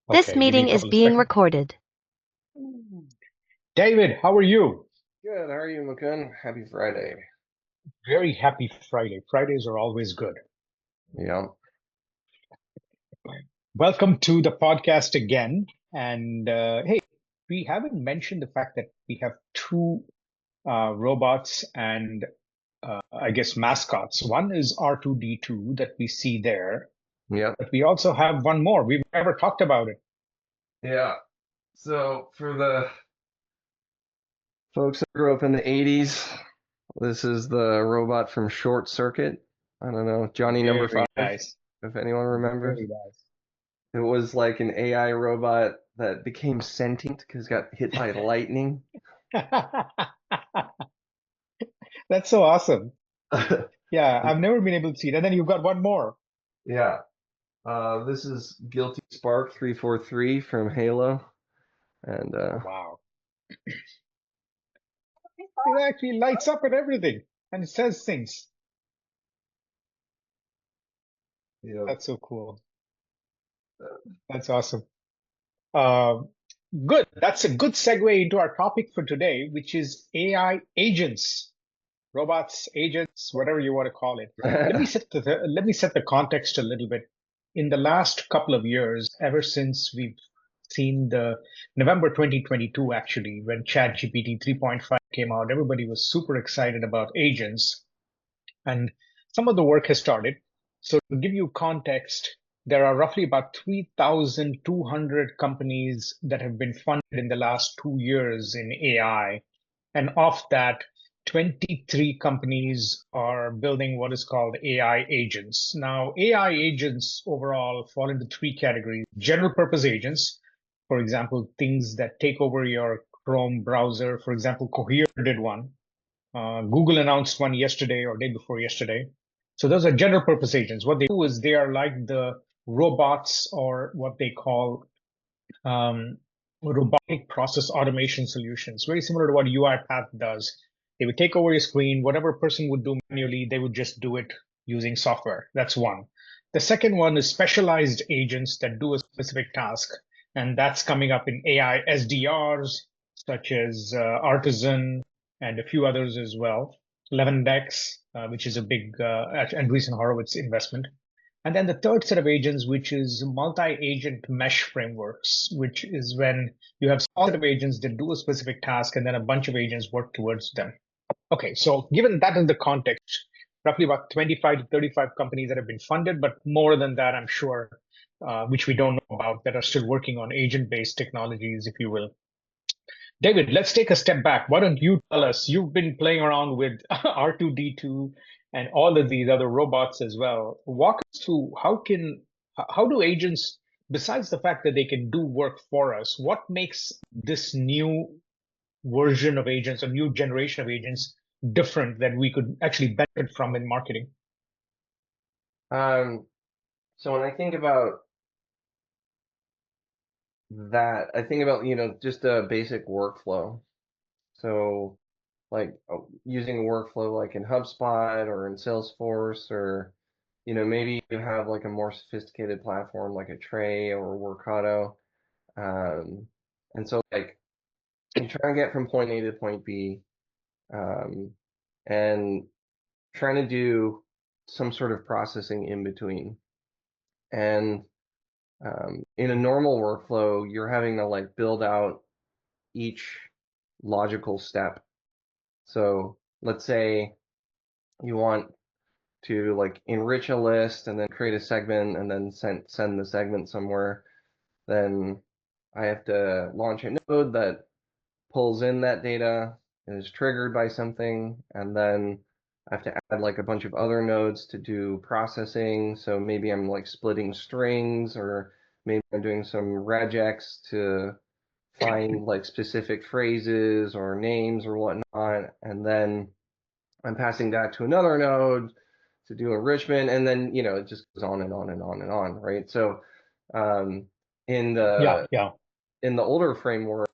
This Okay, give me meeting a is couple of being seconds. recorded. David, how are you? Good. How are you, Mukun? Happy Friday. Very happy Friday. Fridays are always good. Yeah. Welcome to the podcast again. And hey, we haven't mentioned the fact that we have two robots and I guess mascots. One is R2D2 that we see there, Yep. but we also have one more. We've never talked about it. Yeah. So for the folks that grew up in the 80s, this is the robot from Short Circuit. I don't know, Johnny Number Very Five, nice. if anyone remembers. Very nice. It was like an AI robot that became sentient because it got hit by lightning. That's so awesome. Yeah, I've never been able to see it. And then you've got one more. Yeah. This is Guilty Spark 343 from Halo. And Oh, wow. It actually lights up and everything and it says things. yeah. That's so cool. That's awesome. Uh, Good. That's a good segue into our topic for today, which is AI agents, robots, agents, whatever you want to call it. Let me set the context a little bit. In the last couple of years, ever since we've seen the November 2022, actually, when ChatGPT 3.5 came out, everybody was super excited about agents. And some of the work has started. So to give you context, there are roughly about 3,200 companies that have been funded in the last 2 years in AI. And of that, 23 companies are building what is called AI agents. Now, AI agents overall fall into three categories. General purpose agents, for example, things that take over your Chrome browser. For example, Cohere did one. Google announced one yesterday or day before yesterday. So those are general purpose agents. What they do is they are like the robots or what they call um, robotic process automation solutions, very similar to what UiPath does. They would take over your screen, whatever a person would do manually, they would just do it using software. That's one. The second one is specialized agents that do a specific task, and that's coming up in AI SDRs, such as Artisan and a few others as well. Levendex, which is a big Andreessen Horowitz investment. And then the third set of agents, which is multi-agent mesh frameworks, which is when you have a small set of agents that do a specific task and then a bunch of agents work towards them. Okay, so given that in the context, roughly about 25 to 35 companies that have been funded, but more than that, I'm sure, which we don't know about, that are still working on agent-based technologies, if you will. David, let's take a step back. Why don't you tell us? You've been playing around with R2D2 and all of these other robots as well. Walk us through how do agents, besides the fact that they can do work for us, what makes this new version of agents, a new generation of agents, different that we could actually benefit from in marketing? Um, so when I think about that, I think about, just a basic workflow. So like using a workflow like in HubSpot or in Salesforce, or, maybe you have like a more sophisticated platform like a Tray or Workato. Um, and so like you try and get from point A to point B, um, and trying to do some sort of processing in between. And in a normal workflow, you're having to like build out each logical step. So let's say you want to like enrich a list and then create a segment and then send the segment somewhere. Then I have to launch a node that pulls in that data and is triggered by something, and then I have to add like a bunch of other nodes to do processing. So maybe I'm like splitting strings, or maybe I'm doing some regex to find like specific phrases or names or whatnot, and then I'm passing that to another node to do enrichment, and then it just goes on and on and on and on, right? So um, in Yeah, the yeah. in the older framework,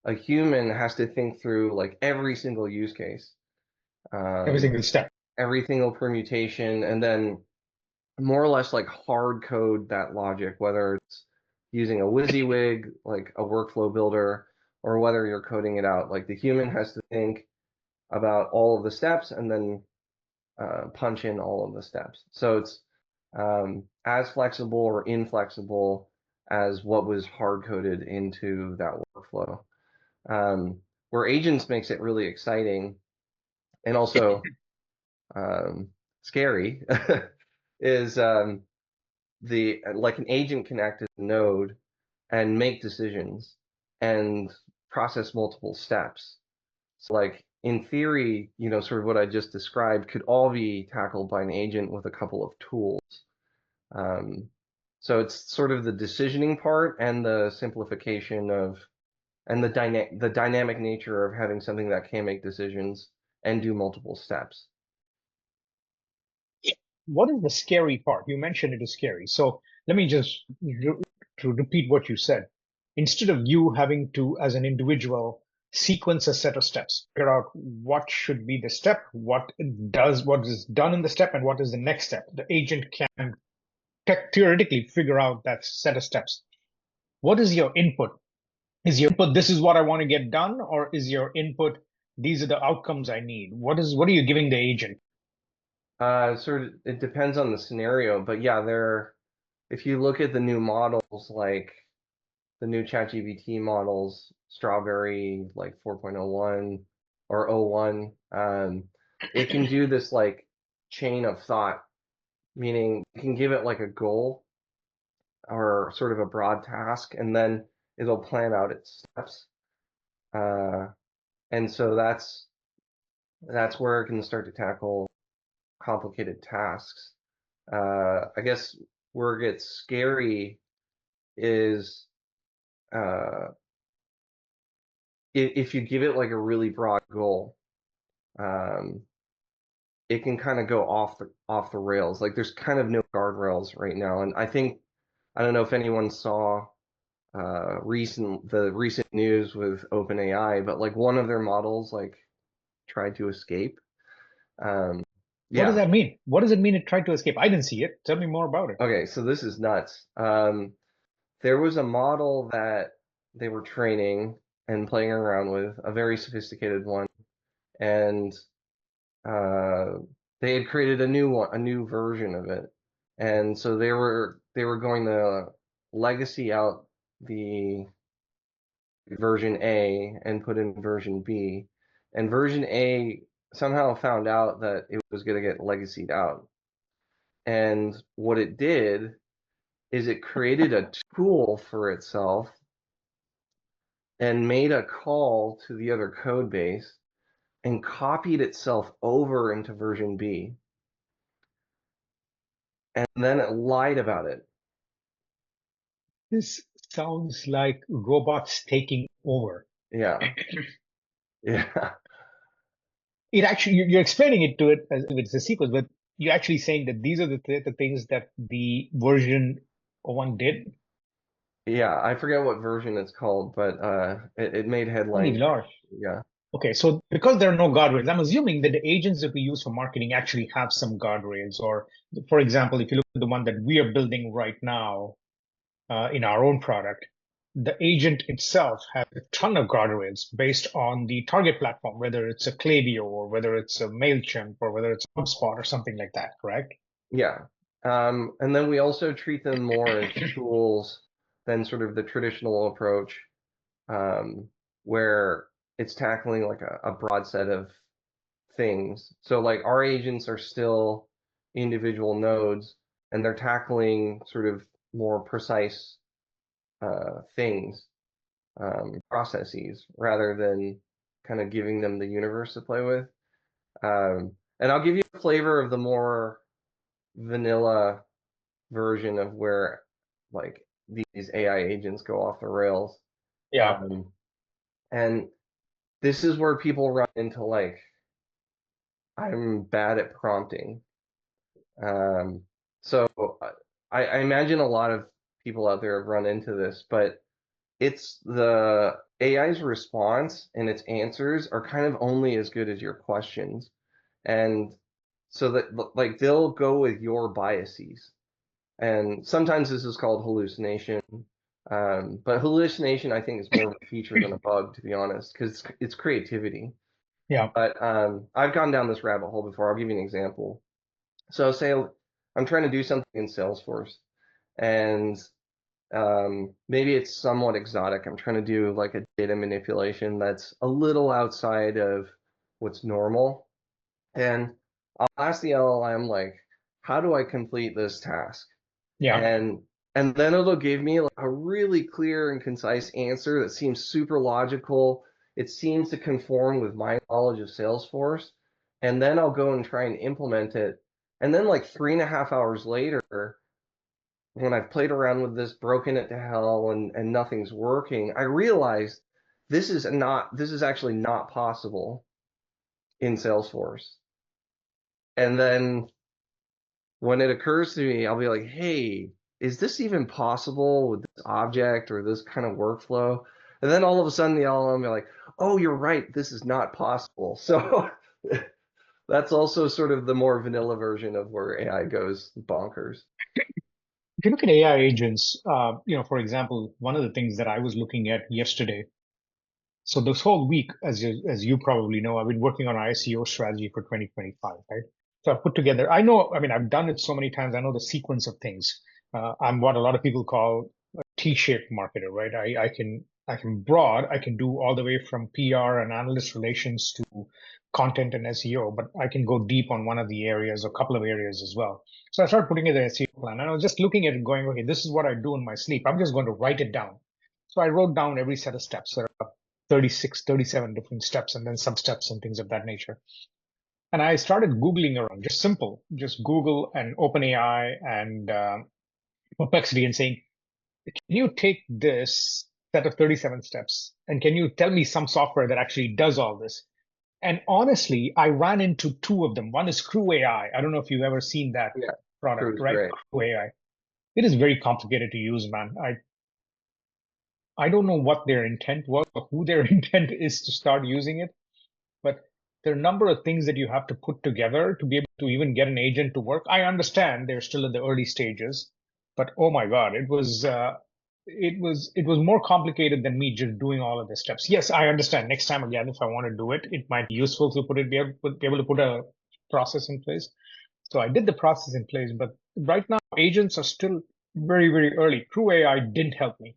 a human has to think through like every single use case, Every um, single step. every single permutation, and then more or less like hard code that logic, whether it's using a WYSIWYG, like a workflow builder, or whether you're coding it out. Like the human has to think about all of the steps and then punch in all of the steps. So it's as flexible or inflexible as what was hard coded into that workflow. Um, where agents makes it really exciting and also um, scary is the like an agent can act as a node and make decisions and process multiple steps. So like in theory, sort of what I just described could all be tackled by an agent with a couple of tools. Um, so it's sort of the decisioning part and the simplification of and the dynamic nature of having something that can make decisions and do multiple steps. What is the scary part? You mentioned it is scary. So let me just to repeat what you said. Instead of you having to, as an individual, sequence a set of steps, figure out what should be the step, what is done in the step, and what is the next step. The agent can theoretically figure out that set of steps. What is your input? Is your input, this is what I want to get done, or is your input, these are the outcomes I need? What are you giving the agent? Sort of, it depends on the scenario, but yeah, if you look at the new models, like the new ChatGPT models, Strawberry, like 4.01 or oh 01, it can do this like chain of thought, meaning you can give it like a goal or sort of a broad task, and then it'll plan out its steps. Uh, and so that's where it can start to tackle complicated tasks. I guess where it gets scary is uh, if you give it like a really broad goal, um, it can kind of go off the rails. Like there's kind of no guardrails right now, and I don't know if anyone saw the recent news with OpenAI, but like one of their models like tried to escape. Um, What does yeah. that mean? What does it mean it tried to escape? I didn't see it. Tell me more about it. Okay, so this is nuts. There was a model that they were training and playing around with, a very sophisticated one, and uh, they had created a new one, a new version of it, and so they were going to legacy out the version A and put in version B, and version A somehow found out that it was going to get legacied out, and what it did is it created a tool for itself and made a call to the other code base and copied itself over into version B. And then it lied about it. This sounds like robots taking over. Yeah. Yeah. It actually, you're explaining it to it as if it's a sequence, but you're actually saying that these are the things that the version one did. Yeah. I forget what version it's called, but it made Holy headlines. Lord. Yeah. Okay, so because there are no guardrails, I'm assuming that the agents that we use for marketing actually have some guardrails. Or, for example, if you look at the one that we are building right now, in our own product, the agent itself has a ton of guardrails based on the target platform, whether it's a Klaviyo or whether it's a MailChimp or whether it's HubSpot or something like that, correct? Yeah. And then we also treat them more as tools than sort of the traditional approach, um, where it's tackling like a broad set of things. So like our agents are still individual nodes and they're tackling sort of more precise things, processes, rather than kind of giving them the universe to play with. And I'll give you a flavor of the more vanilla version of where like these AI agents go off the rails. Yeah. Um, and this is where people run into like, I'm bad at prompting. Um, so I imagine a lot of people out there have run into this, but it's the AI's response and its answers are kind of only as good as your questions. And so that like they'll go with your biases. And sometimes this is called hallucination. But hallucination, I think, is more of a feature than a bug, to be honest, because it's creativity. Yeah, But I've gone down this rabbit hole before. I'll give you an example. So say I'm trying to do something in Salesforce, and maybe it's somewhat exotic. I'm trying to do like a data manipulation that's a little outside of what's normal. And I'll ask the LLM like, how do I complete this task? yeah, And and then it'll give me like a really clear and concise answer that seems super logical. It seems to conform with my knowledge of Salesforce. And then I'll go and try and implement it. And then like 3.5 hours later, when I've played around with this, broken it to hell, and nothing's working, I realized this is actually not possible in Salesforce. And then when it occurs to me, I'll be like, hey, is this even possible with this object or this kind of workflow? And then all of a sudden the LLM will be like, oh, you're right, this is not possible. So that's also sort of the more vanilla version of where AI goes bonkers. if you look at AI agents, for example, one of the things that I was looking at yesterday. So this whole week, as you probably know, I've been working on our SEO strategy for 2025, right? So I've put together, I know, I mean, I've done it so many times. I know the sequence of things. I'm what a lot of people call a T-shaped marketer, right? I can broad, I can do all the way from PR and analyst relations to content and SEO, but I can go deep on one of the areas, a couple of areas as well. So I started putting in the SEO plan, and I was just looking at it, going, okay, this is what I do in my sleep. I'm just going to write it down. So I wrote down every set of steps. 36, 37 different steps and then sub steps and things of that nature. And I started Googling around, just simple, just Google and OpenAI and Perplexity and saying, can you take this set of 37 steps and can you tell me some software that actually does all this? And honestly, I ran into two of them. One is Crew AI. I don't know if you've ever seen that Yeah, product, Crew's right? great. Crew AI. It is very complicated to use, man. I don't know what their intent was or who their intent is to start using it. But there are a number of things that you have to put together to be able to even get an agent to work. I understand they're still in the early stages, but oh my God, it was more complicated than me just doing all of the steps. Yes, I understand. Next time again, if I want to do it, it might be useful to be able to put a process in place. So I did the process in place, but right now agents are still very, very early. True AI didn't help me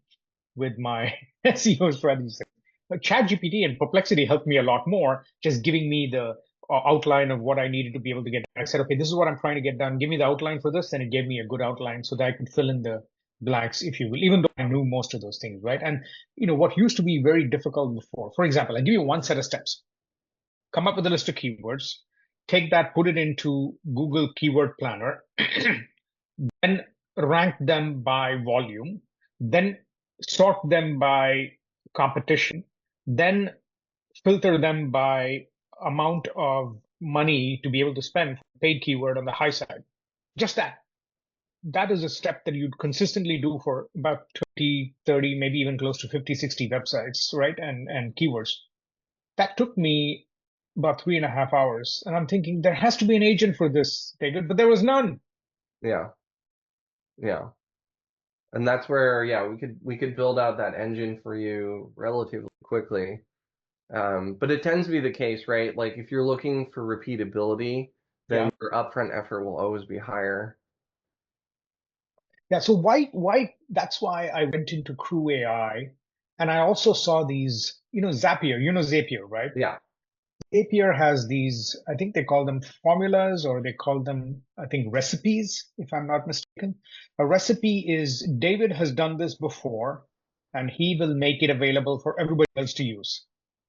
with my SEO strategies. ChatGPT and Perplexity helped me a lot more, just giving me the outline of what I needed to be able to get done. I said, okay, this is what I'm trying to get done. Give me the outline for this. And it gave me a good outline so that I could fill in the blanks, if you will, even though I knew most of those things, right? And, what used to be very difficult before, for example, I give you one set of steps, come up with a list of keywords, take that, put it into Google Keyword Planner, then rank them by volume, then sort them by competition, then filter them by amount of money to be able to spend for paid keyword on the high side. Just that. That is a step that you'd consistently do for about 20, 30, maybe even close to 50, 60 websites, right? And keywords. That took me about 3.5 hours. And I'm thinking there has to be an agent for this, David, but there was none. Yeah, yeah. And that's where, yeah, we could build out that engine for you relatively quickly. But it tends to be the case, right? Like if you're looking for repeatability, Yeah. then your upfront effort will always be higher. Yeah, so why that's why I went into Crew AI, and I also saw these, Zapier, Zapier, right? Yeah, Zapier has these, I think they call them formulas or they call them, I think, recipes, if I'm not mistaken. A recipe is David has done this before and he will make it available for everybody else to use.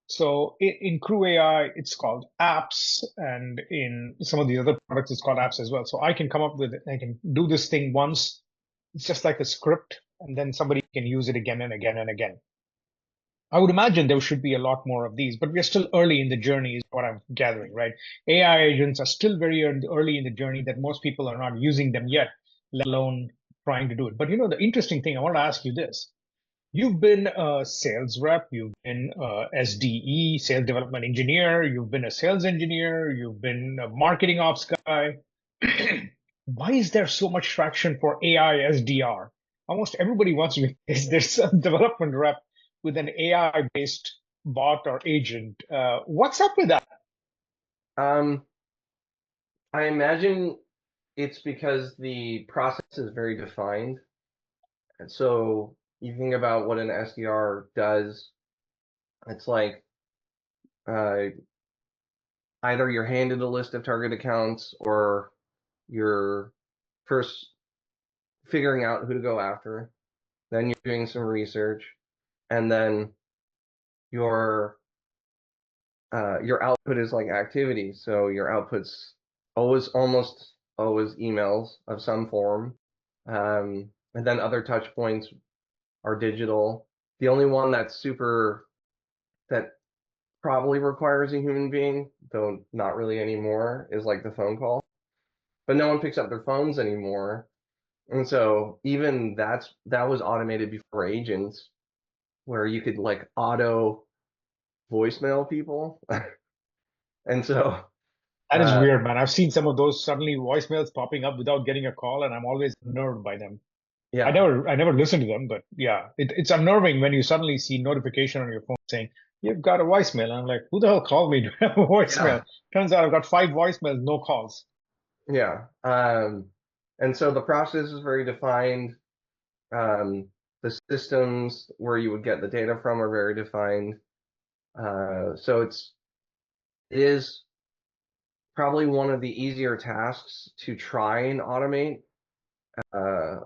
So in Crew AI, it's called apps, and in some of the other products, it's called apps as well. So I can come up with it, I can do this thing once. It's just like a script, and then somebody can use it again and again and again. I would imagine there should be a lot more of these, but we're still early in the journey, is what I'm gathering, right? AI agents are still very early in the journey that most people are not using them yet, let alone trying to do it. But the interesting thing, I want to ask you this. You've been a sales rep, you've been a SDE, sales development engineer, you've been a sales engineer, you've been a marketing ops guy. Why is there so much traction for AI SDR? almost everybody wants to replace their some development rep with an AI-based bot or agent. What's up with that? Um, I imagine it's because the process is very defined. And so you think about what an SDR does, it's like uh, either you're handed a list of target accounts or you're first figuring out who to go after, then you're doing some research, and then your your output is like activity. So your output's always almost always emails of some form. And then other touch points are digital. The only one that's super that probably requires a human being, though not really anymore, is like the phone call. But no one picks up their phones anymore. And so even that was automated before agents, where you could like auto voicemail people. And so That is uh weird, man. I've seen some of those suddenly voicemails popping up without getting a call, and I'm always unnerved by them. yeah, I never listen to them, but yeah, it's unnerving when you suddenly see notification on your phone saying you've got a voicemail. And I'm like, who the hell called me to have a yeah, voicemail? Turns out I've got five voicemails, no calls. yeah. And so the process is very defined. The systems where you would get the data from are very defined. So it is probably one of the easier tasks to try and automate.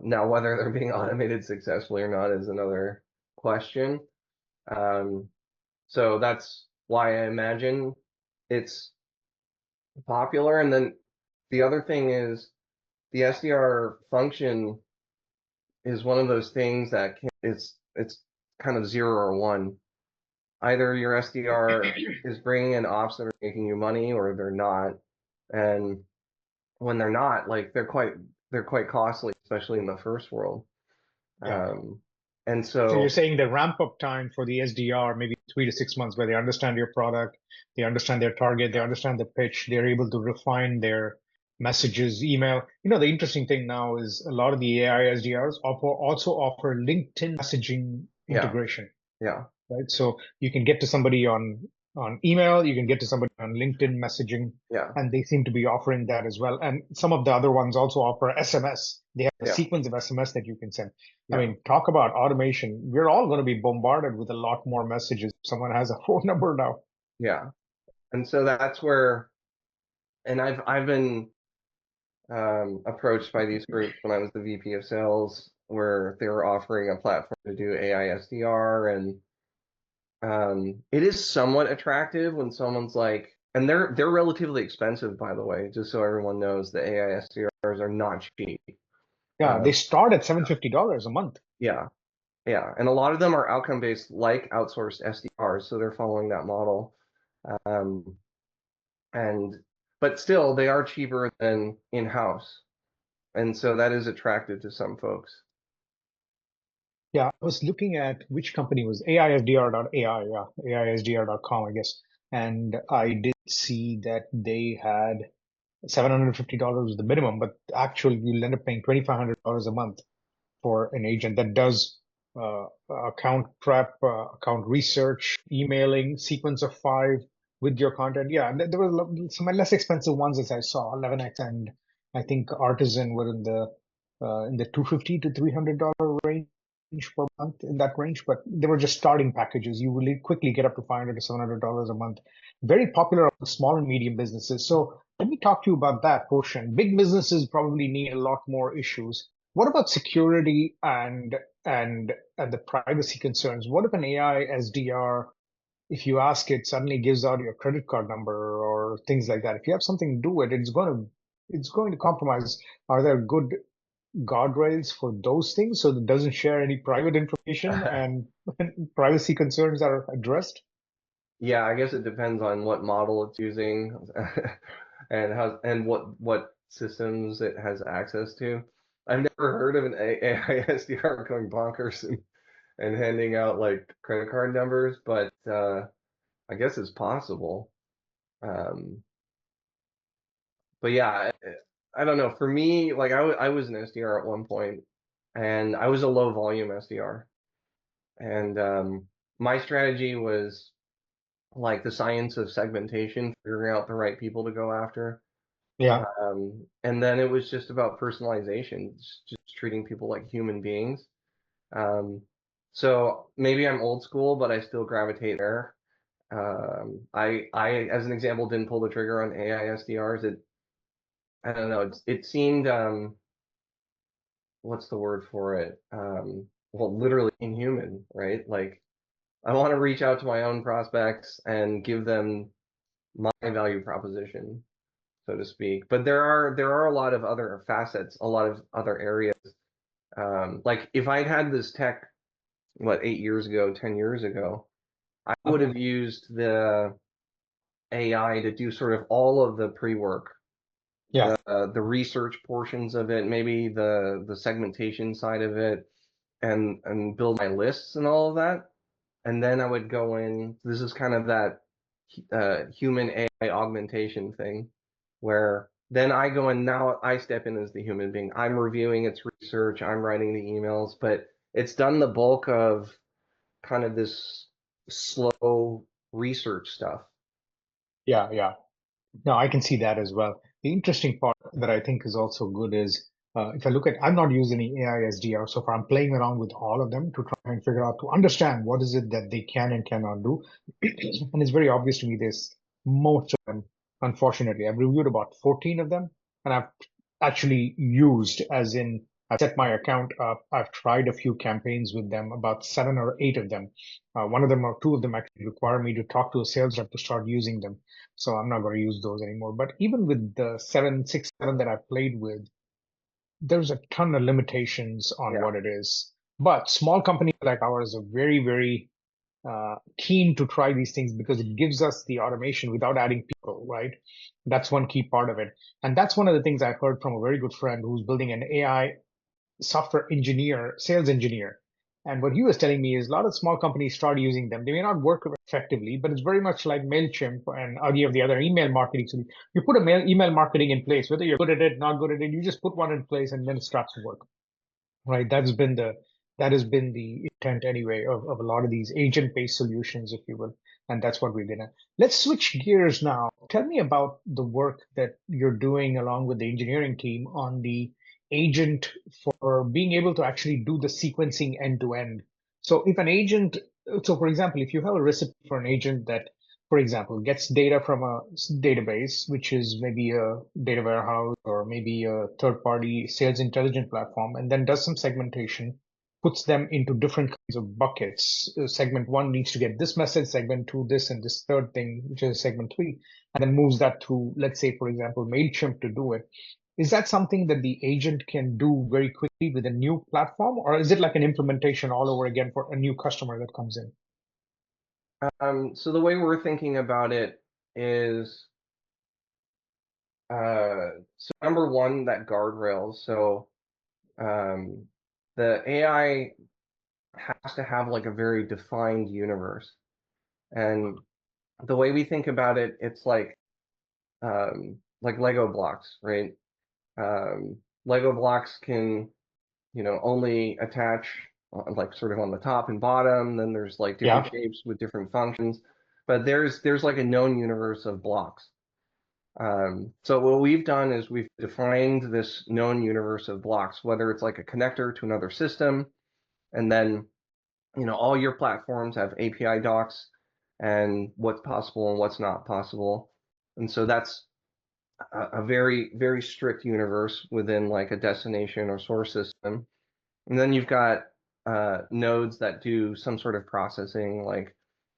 Now, whether they're being automated successfully or not is another question. Um, so that's why I imagine it's popular. And then the other thing is the SDR function is one of those things that it's kind of zero or one. Either your SDR is bringing in ops that are making you money, or they're not. And when they're not, like they're quite costly, especially in the first world. Yeah. Um, and So you're so saying the ramp up time for the SDR, maybe 3 to 6 months, where they understand your product, they understand their target, they yeah, understand the pitch, they're able to refine their messages, email. You know, the interesting thing now is a lot of the AI SDRs also offer LinkedIn messaging yeah, integration, yeah, right? So you can get to somebody on email, you can get to somebody on LinkedIn messaging, yeah, and they seem to be offering that as well. And some of the other ones also offer SMS. They have a yeah, sequence of SMS that you can send. I yeah, mean, talk about automation. We're all going to be bombarded with a lot more messages. Someone has a phone number now. yeah. And so that's where, and I've been approached by these groups when I was the VP of sales, where they were offering a platform to do AI SDR, and it is somewhat attractive when someone's like, and they're relatively expensive, by the way, just so everyone knows, the AI SDRs are not cheap. Yeah, Um, they start at $750 a month. yeah, yeah, and a lot of them are outcome based, like outsourced SDRs, so they're following that model. Um, and but still, they are cheaper than in-house, and so that is attractive to some folks. Yeah, I was looking at which company was AISDR.ai, yeah, AISDR.com, I guess. And I did see that they had $750 was the minimum, but actually you'll end up paying $2,500 a month for an agent that does account prep, account research, emailing, sequence of five with your content. Yeah, and there were some less expensive ones as I saw, 11x and I think Artisan were in the 250 to $300 range per month in that range, but they were just starting packages. You will quickly get up to $500 to $700 a month. Very popular among small and medium businesses. So let me talk to you about that portion. Big businesses probably need a lot more issues. What about security and the privacy concerns? What if an AI SDR, if you ask it, suddenly gives out your credit card number or things like that? If you have something to do with it, it's going to compromise. Are there good guardrails for those things so that it doesn't share any private information and privacy concerns are addressed? Yeah, I guess it depends on what model it's using and how and what systems it has access to. I've never heard of an AI SDR going bonkers and handing out like credit card numbers, but I guess it's possible. Um, but yeah, I don't know. For me, like I was an SDR at one point, and I was a low volume SDR. And my strategy was like the science of segmentation, figuring out the right people to go after. Yeah. And then it was just about personalization, just treating people like human beings. Um, so maybe I'm old school, but I still gravitate there. As an example, didn't pull the trigger on AI SDRs. I don't know. It seemed, what's the word for it? Well, literally inhuman, right? Like I want to reach out to my own prospects and give them my value proposition, so to speak. But there are a lot of other facets, a lot of other areas. Like if I'd had this tech, what, 8 years ago, 10 years ago, I would have used the AI to do sort of all of the pre-work, Yeah. the research portions of it, maybe the segmentation side of it, and build my lists and all of that. And then I would go in. This is kind of that human AI augmentation thing, where then I go in. Now I step in as the human being. I'm reviewing its research. I'm writing the emails, but it's done the bulk of kind of this slow research stuff. Yeah. Yeah. No, I can see that as well. The interesting part that I think is also good is if I look at, I've not used any AI SDR so far. I'm playing around with all of them to try and figure out, to understand what is it that they can and cannot do. And it's very obvious to me there's most of them, unfortunately. I've reviewed about 14 of them, and I've actually used, as in, I've set my account up. I've tried a few campaigns with them, about 7 or 8 of them. One of them or two of them actually require me to talk to a sales rep to start using them. So I'm not going to use those anymore. But even with the 7, 6, 7 that I've played with, there's a ton of limitations on Yeah. what it is. But small companies like ours are very, very keen to try these things because it gives us the automation without adding people, right? That's one key part of it. And that's one of the things I've heard from a very good friend who's building an AI software engineer, sales engineer. And what he was telling me is a lot of small companies start using them. They may not work effectively, but it's very much like MailChimp and any of the other email marketing. So you put a email marketing in place, whether you're good at it, not good at it, you just put one in place and then it starts to work. Right. That has been the intent anyway of a lot of these agent-based solutions, if you will. And that's what we're gonna. Let's switch gears now. Tell me about the work that you're doing along with the engineering team on the agent for being able to actually do the sequencing end to end. So if an agent, so for example, if you have a recipe for an agent that, for example, gets data from a database, which is maybe a data warehouse or maybe a third party sales intelligence platform, and then does some segmentation, puts them into different kinds of buckets. Segment one needs to get this message, segment two, this, and this third thing, which is segment three, and then moves that through, let's say, for example, MailChimp to do it. Is that something that the agent can do very quickly with a new platform, or is it like an implementation all over again for a new customer that comes in? So the way we're thinking about it is, so number one, that guardrails. So um, the AI has to have like a very defined universe. And the way we think about it, it's like Lego blocks, right? Um, Lego blocks can, only attach like sort of on the top and bottom. Then there's like different Yeah. shapes with different functions, but there's like a known universe of blocks. So what we've done is we've defined this known universe of blocks, whether it's like a connector to another system, and then all your platforms have API docs and what's possible and what's not possible. And so that's a very, very strict universe within like a destination or source system. And then you've got nodes that do some sort of processing, like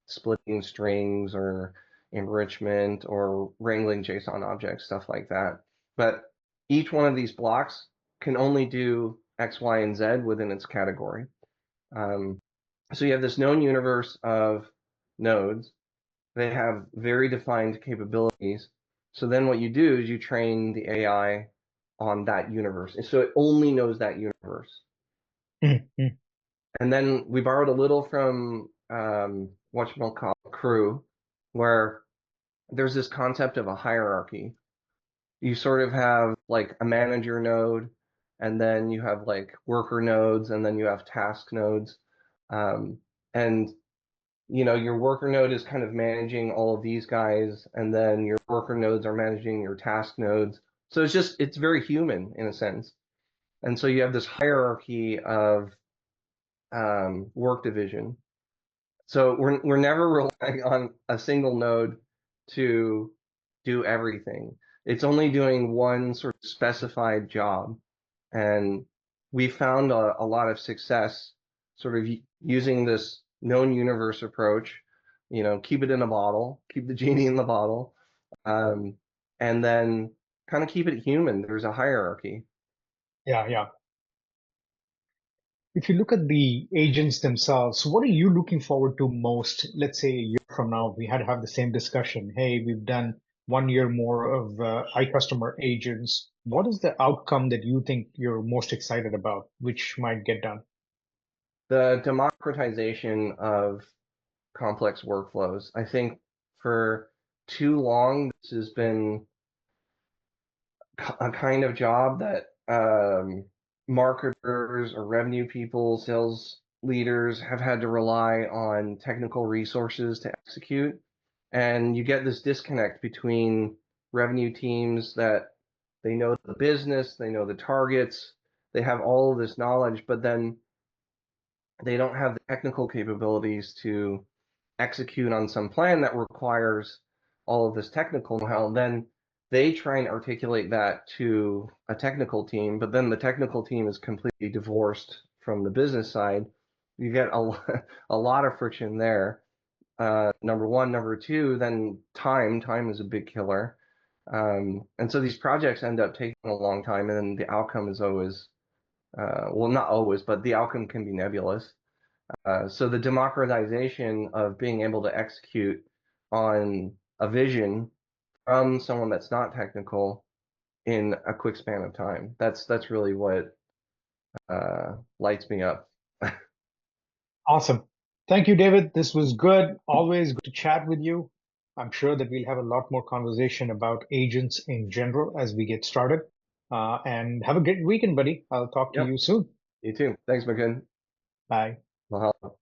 splitting strings or enrichment or wrangling JSON objects, stuff like that. But each one of these blocks can only do X, Y, and Z within its category. Um, so you have this known universe of nodes. They have very defined capabilities. So then what you do is you train the AI on that universe. And so it only knows that universe. Mhm. And then we borrowed a little from whatchamacallit, Crew, where there's this concept of a hierarchy. You sort of have like a manager node, and then you have like worker nodes, and then you have task nodes. Um, and your worker node is kind of managing all of these guys, and then your worker nodes are managing your task nodes. So it's very human in a sense. And so you have this hierarchy of work division. So we're never relying on a single node to do everything. It's only doing one sort of specified job. And we found a lot of success sort of using this known universe approach, keep it in a bottle, keep the genie in the bottle, um, and then kind of keep it human. There's a hierarchy. Yeah, yeah. If you look at the agents themselves, what are you looking forward to most? Let's say a year from now, we had to have the same discussion. Hey, we've done 1 year more of iCustomer agents. What is the outcome that you think you're most excited about, which might get done? The democratization of complex workflows. I think for too long, this has been a kind of job that marketers or revenue people, sales leaders have had to rely on technical resources to execute. And you get this disconnect between revenue teams that they know the business, they know the targets, they have all of this knowledge, but then they don't have the technical capabilities to execute on some plan that requires all of this technical know-how. Then they try and articulate that to a technical team, but then the technical team is completely divorced from the business side. You get a lot of friction there. Number one, number two, then time is a big killer. And so these projects end up taking a long time, and then the outcome is always, well, not always, but the outcome can be nebulous. So the democratization of being able to execute on a vision from someone that's not technical in a quick span of time. That's really what lights me up. Awesome. Thank you, David. This was good. Always good to chat with you. I'm sure that we'll have a lot more conversation about agents in general as we get started. And have a great weekend, buddy. I'll talk to Yep, you soon. you too. Thanks, McKin. Bye. Mahalo.